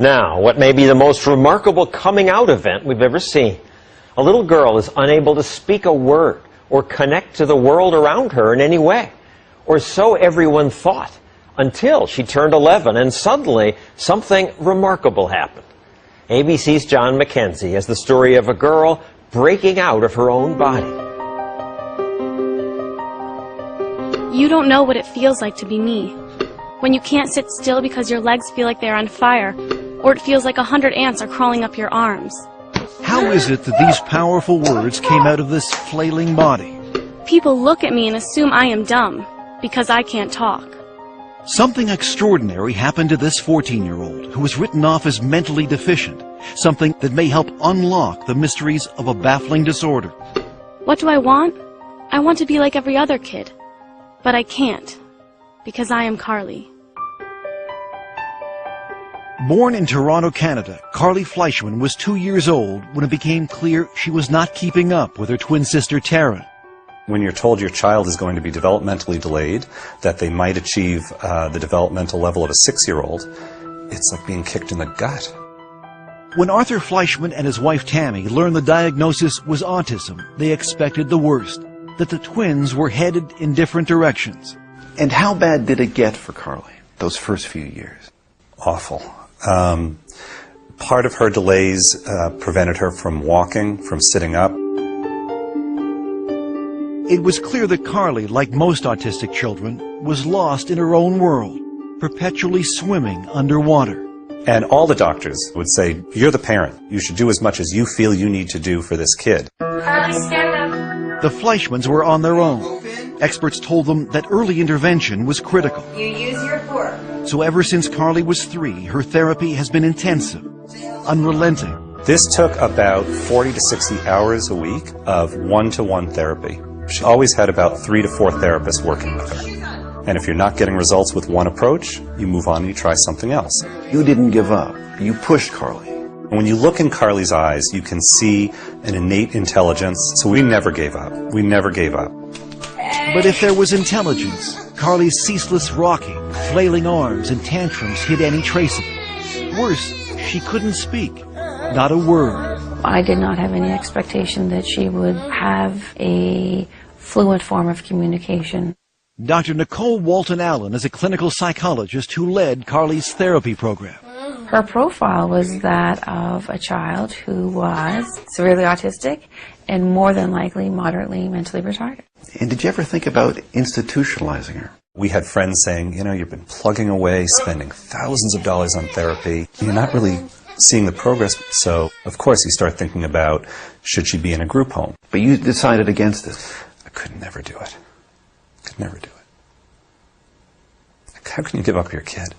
Now, what may be the most remarkable coming out event we've ever seen. A little girl is unable to speak a word or connect to the world around her in any way. Or so everyone thought, until she turned 11 and suddenly something remarkable happened. ABC's John McKenzie has the story of a girl breaking out of her own body. You don't know what it feels like to be me. When you can't sit still because your legs feel like they're on fire, or it feels like 100 ants are crawling up your arms. How is it that these powerful words came out of this flailing body? People look at me and assume I am dumb, because I can't talk. Something extraordinary happened to this 14-year-old who was written off as mentally deficient, something that may help unlock the mysteries of a baffling disorder. What do I want? I want to be like every other kid, but I can't, because I am Carly. Born in Toronto, Canada, Carly Fleischman was 2 years old when it became clear she was not keeping up with her twin sister Tara. When you're told your child is going to be developmentally delayed, that they might achieve the developmental level of a 6-year-old, it's like being kicked in the gut. When Arthur Fleischman and his wife Tammy learned the diagnosis was autism, they expected the worst, that the twins were headed in different directions. And how bad did it get for Carly, those first few years? Awful. Part of her delays prevented her from walking, from sitting up. It was clear that Carly, like most autistic children, was lost in her own world, perpetually swimming underwater. And all the doctors would say, you're the parent. You should do as much as you feel you need to do for this kid. Carly, stand up. The Fleischmans were on their own. Experts told them that early intervention was critical. You use your fork. So ever since Carly was 3, her therapy has been intensive, unrelenting. This took about 40 to 60 hours a week of one-to-one therapy. She always had about 3 to 4 therapists working with her. And if you're not getting results with one approach, you move on and you try something else. You didn't give up. You pushed Carly. And when you look in Carly's eyes, you can see an innate intelligence. So we never gave up. We never gave up. But if there was intelligence, Carly's ceaseless rocking, flailing arms, and tantrums hid any trace of it. Worse, she couldn't speak. Not a word. I did not have any expectation that she would have a fluent form of communication. Dr. Nicole Walton-Allen is a clinical psychologist who led Carly's therapy program. Her profile was that of a child who was severely autistic and more than likely moderately mentally retarded. And did you ever think about institutionalizing her? We had friends saying, you know, you've been plugging away, spending thousands of dollars on therapy. You're not really seeing the progress. So, of course, you start thinking about, should she be in a group home? But you decided against it. I could never do it. Could never do it. How can you give up your kid?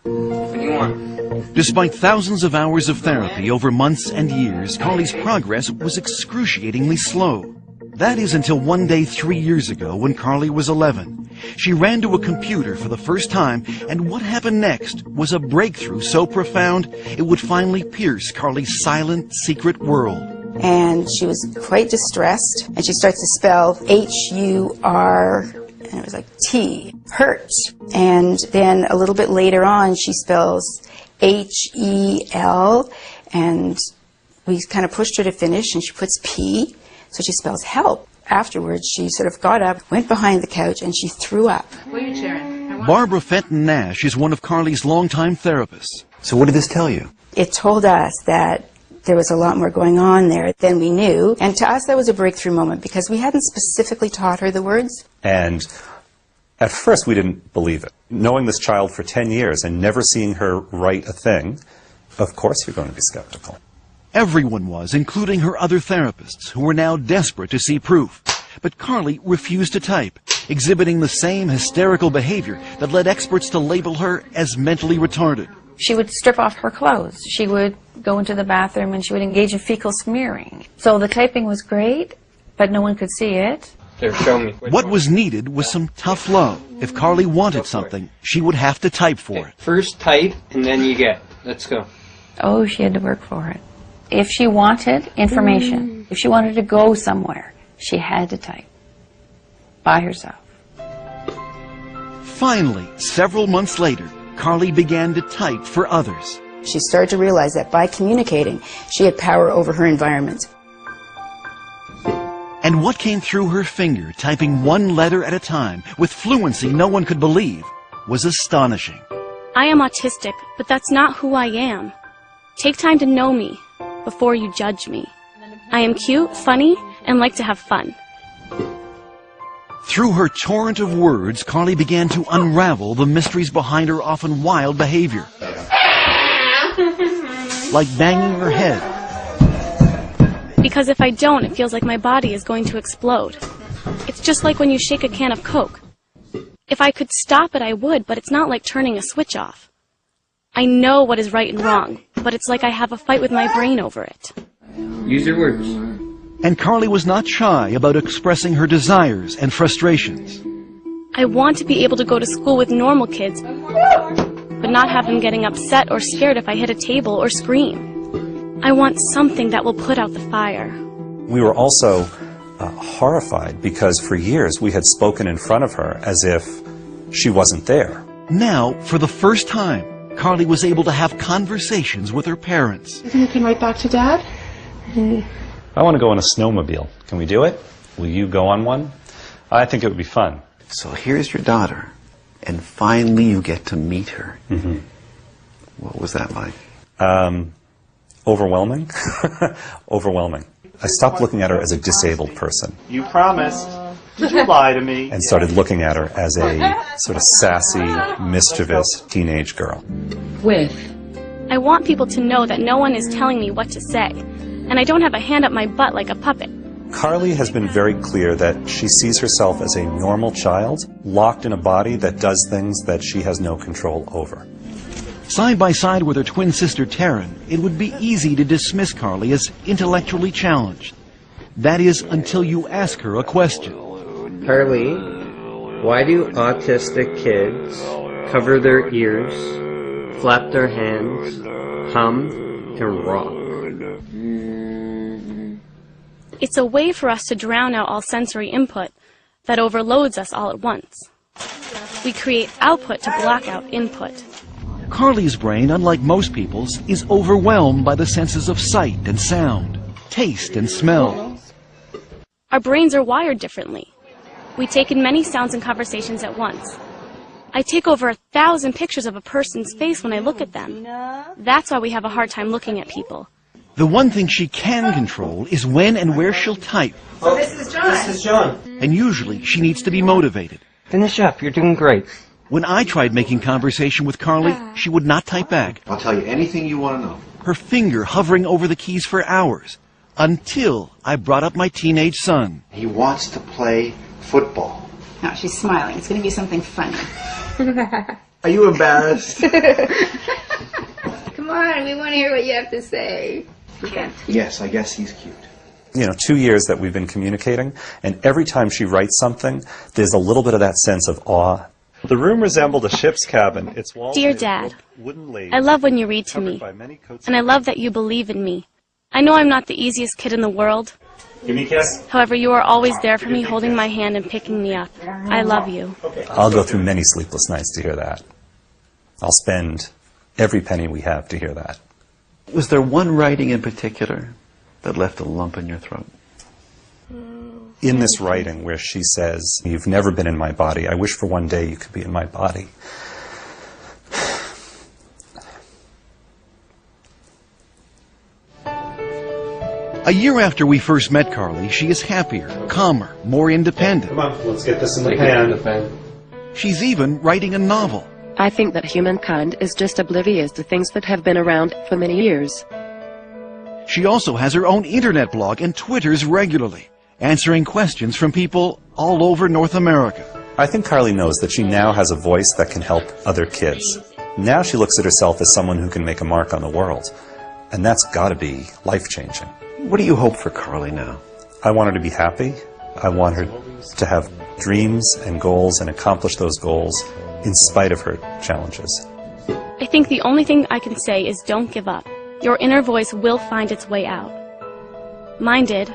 What do you want? Despite thousands of hours of therapy over months and years, Carly's progress was excruciatingly slow. That is until one day 3 years ago when Carly was 11. She ran to a computer for the first time, and what happened next was a breakthrough so profound it would finally pierce Carly's silent, secret world. And she was quite distressed, and she starts to spell H-U-R, and it was like T, hurt. And then a little bit later on, she spells H-E-L, and we kind of pushed her to finish, and she puts P, so she spells help. Afterwards, she sort of got up, went behind the couch, and she threw up. What are you cheering? Barbara Fenton Nash is one of Carly's longtime therapists. So what did this tell you? It told us that there was a lot more going on there than we knew. And to us, that was a breakthrough moment because we hadn't specifically taught her the words. And at first, we didn't believe it. Knowing this child for 10 years and never seeing her write a thing, of course you're going to be skeptical. Everyone was, including her other therapists, who were now desperate to see proof. But Carly refused to type, exhibiting the same hysterical behavior that led experts to label her as mentally retarded. She would strip off her clothes. She would go into the bathroom and she would engage in fecal smearing. So the typing was great, but no one could see it. What was needed was some tough love. If Carly wanted something, she would have to type for it. First type, and then you get. Let's go. Oh, she had to work for it. If she wanted information, if she wanted to go somewhere, she had to type by herself. Finally, several months later, Carly began to type for others. She started to realize that by communicating, she had power over her environment. And what came through her finger, typing one letter at a time, with fluency no one could believe, was astonishing. I am autistic, but that's not who I am. Take time to know me before you judge me. I am cute, funny, and like to have fun. Through her torrent of words, Carly began to unravel the mysteries behind her often wild behavior. Like banging her head. Because if I don't, it feels like my body is going to explode. It's just like when you shake a can of Coke. If I could stop it, I would, but it's not like turning a switch off. I know what is right and wrong, but it's like I have a fight with my brain over it. Use your words. And Carly was not shy about expressing her desires and frustrations. I want to be able to go to school with normal kids, but not have them getting upset or scared if I hit a table or scream. I want something that will put out the fire. We were also horrified because for years we had spoken in front of her as if she wasn't there. Now, for the first time, Carly was able to have conversations with her parents. You can write back to Dad? I want to go on a snowmobile. Can we do it? Will you go on one? I think it would be fun. So here's your daughter, and finally you get to meet her. Mm-hmm. What was that like? Overwhelming. Overwhelming. I stopped looking at her as a disabled person. You promised. Did you lie to me? And started looking at her as a sort of sassy, mischievous teenage girl. I want people to know that no one is telling me what to say, and I don't have a hand up my butt like a puppet. Carly has been very clear that she sees herself as a normal child, locked in a body that does things that she has no control over. Side by side with her twin sister Taryn, it would be easy to dismiss Carly as intellectually challenged. That is, until you ask her a question. Carly, why do autistic kids cover their ears, flap their hands, hum, and rock? It's a way for us to drown out all sensory input that overloads us all at once. We create output to block out input. Carly's brain, unlike most people's, is overwhelmed by the senses of sight and sound, taste and smell. Our brains are wired differently. We take in many sounds and conversations at once. I take over 1,000 pictures of a person's face when I look at them. That's why we have a hard time looking at people. The one thing she can control is when and where she'll type. So this is John. This is John. And usually she needs to be motivated. Finish up. You're doing great. When I tried making conversation with Carly, she would not type back. I'll tell you anything you want to know. Her finger hovering over the keys for hours, until I brought up my teenage son. He wants to play football. Now she's smiling. It's going to be something funny. Are you embarrassed? Come on, we want to hear what you have to say. Yes, I guess he's cute. 2 years that we've been communicating, and every time she writes something, there's a little bit of that sense of awe. The room resembled a ship's cabin. Its walls Dear made of Dad, wooden laths I love when you read to covered me, by many coats and I of love that you believe in me. I know I'm not the easiest kid in the world. Give me a kiss. However, you are always there for me, holding my hand and picking me up. I love you. I'll go through many sleepless nights to hear that. I'll spend every penny we have to hear that. Was there one writing in particular that left a lump in your throat? In this writing where she says, "You've never been in my body. I wish for one day you could be in my body." A year after we first met Carly, she is happier, calmer, more independent. Come on, let's get this in the pan. She's even writing a novel. I think that humankind is just oblivious to things that have been around for many years. She also has her own internet blog and twitters regularly, answering questions from people all over North America. I think Carly knows that she now has a voice that can help other kids. Now she looks at herself as someone who can make a mark on the world. And that's got to be life-changing. What do you hope for Carly now? I want her to be happy. I want her to have dreams and goals and accomplish those goals in spite of her challenges. I think the only thing I can say is don't give up. Your inner voice will find its way out. Mine did.